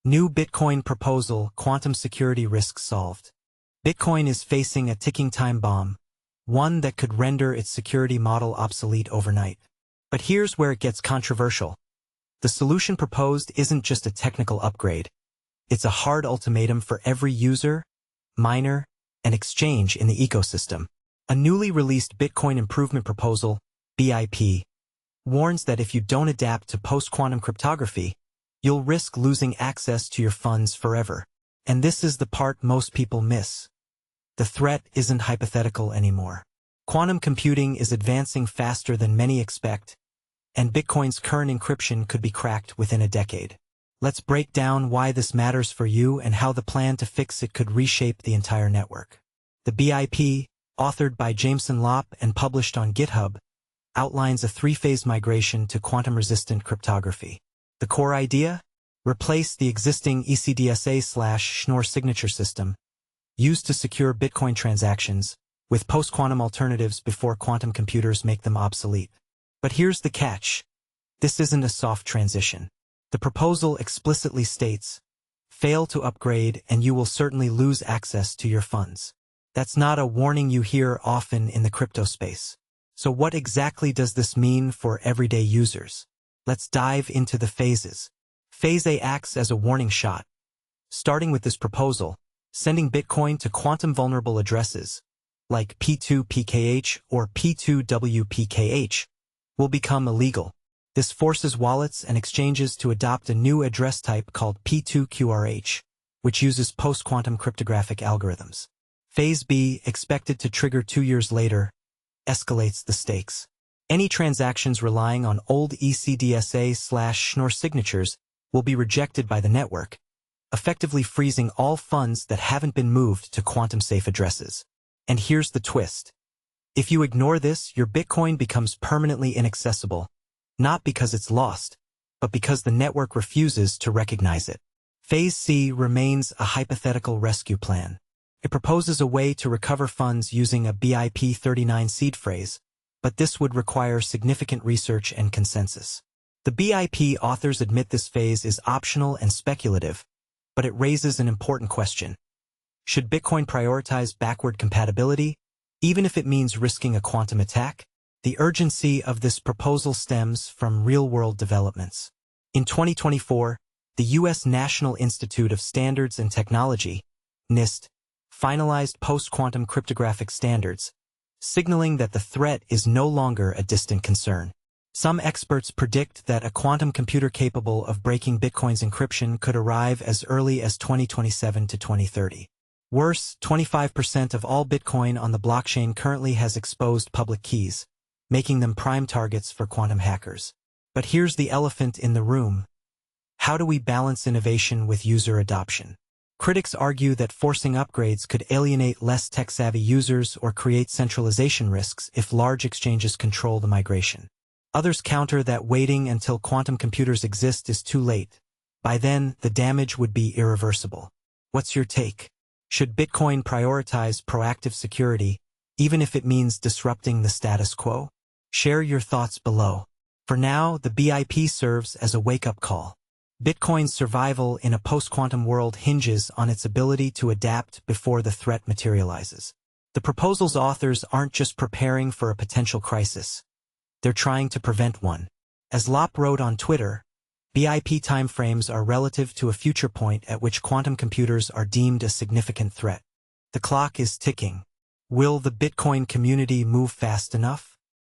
New Bitcoin proposal, quantum security risks solved. Bitcoin is facing a ticking time bomb, one that could render its security model obsolete overnight. But here's where it gets controversial. The solution proposed isn't just a technical upgrade. It's a hard ultimatum for every user, miner, and exchange in the ecosystem. A newly released Bitcoin Improvement Proposal, BIP, warns that if you don't adapt to post-quantum cryptography, you'll risk losing access to your funds forever. And this is the part most people miss. The threat isn't hypothetical anymore. Quantum computing is advancing faster than many expect, and Bitcoin's current encryption could be cracked within a decade. Let's break down why this matters for you and how the plan to fix it could reshape the entire network. The BIP, authored by Jameson Lopp and published on GitHub, outlines a three-phase migration to quantum-resistant cryptography. The core idea? Replace the existing ECDSA/Schnorr signature system, used to secure Bitcoin transactions, with post-quantum alternatives before quantum computers make them obsolete. But here's the catch. This isn't a soft transition. The proposal explicitly states, fail to upgrade and you will certainly lose access to your funds. That's not a warning you hear often in the crypto space. So what exactly does this mean for everyday users? Let's dive into the phases. Phase A acts as a warning shot. Starting with this proposal, sending Bitcoin to quantum-vulnerable addresses, like P2PKH or P2WPKH, will become illegal. This forces wallets and exchanges to adopt a new address type called P2QRH, which uses post-quantum cryptographic algorithms. Phase B, expected to trigger 2 years later, escalates the stakes. Any transactions relying on old ECDSA/Schnorr signatures will be rejected by the network, effectively freezing all funds that haven't been moved to quantum-safe addresses. And here's the twist. If you ignore this, your Bitcoin becomes permanently inaccessible, not because it's lost, but because the network refuses to recognize it. Phase C remains a hypothetical rescue plan. It proposes a way to recover funds using a BIP39 seed phrase, but this would require significant research and consensus. The BIP authors admit this phase is optional and speculative, but it raises an important question. Should Bitcoin prioritize backward compatibility, even if it means risking a quantum attack? The urgency of this proposal stems from real-world developments. In 2024, the U.S. National Institute of Standards and Technology, NIST, finalized post-quantum cryptographic standards, signaling that the threat is no longer a distant concern. Some experts predict that a quantum computer capable of breaking Bitcoin's encryption could arrive as early as 2027 to 2030. Worse, 25% of all Bitcoin on the blockchain currently has exposed public keys, making them prime targets for quantum hackers. But here's the elephant in the room. How do we balance innovation with user adoption? Critics argue that forcing upgrades could alienate less tech-savvy users or create centralization risks if large exchanges control the migration. Others counter that waiting until quantum computers exist is too late. By then, the damage would be irreversible. What's your take? Should Bitcoin prioritize proactive security, even if it means disrupting the status quo? Share your thoughts below. For now, the BIP serves as a wake-up call. Bitcoin's survival in a post-quantum world hinges on its ability to adapt before the threat materializes. The proposal's authors aren't just preparing for a potential crisis. They're trying to prevent one. As Lopp wrote on Twitter, BIP timeframes are relative to a future point at which quantum computers are deemed a significant threat. The clock is ticking. Will the Bitcoin community move fast enough?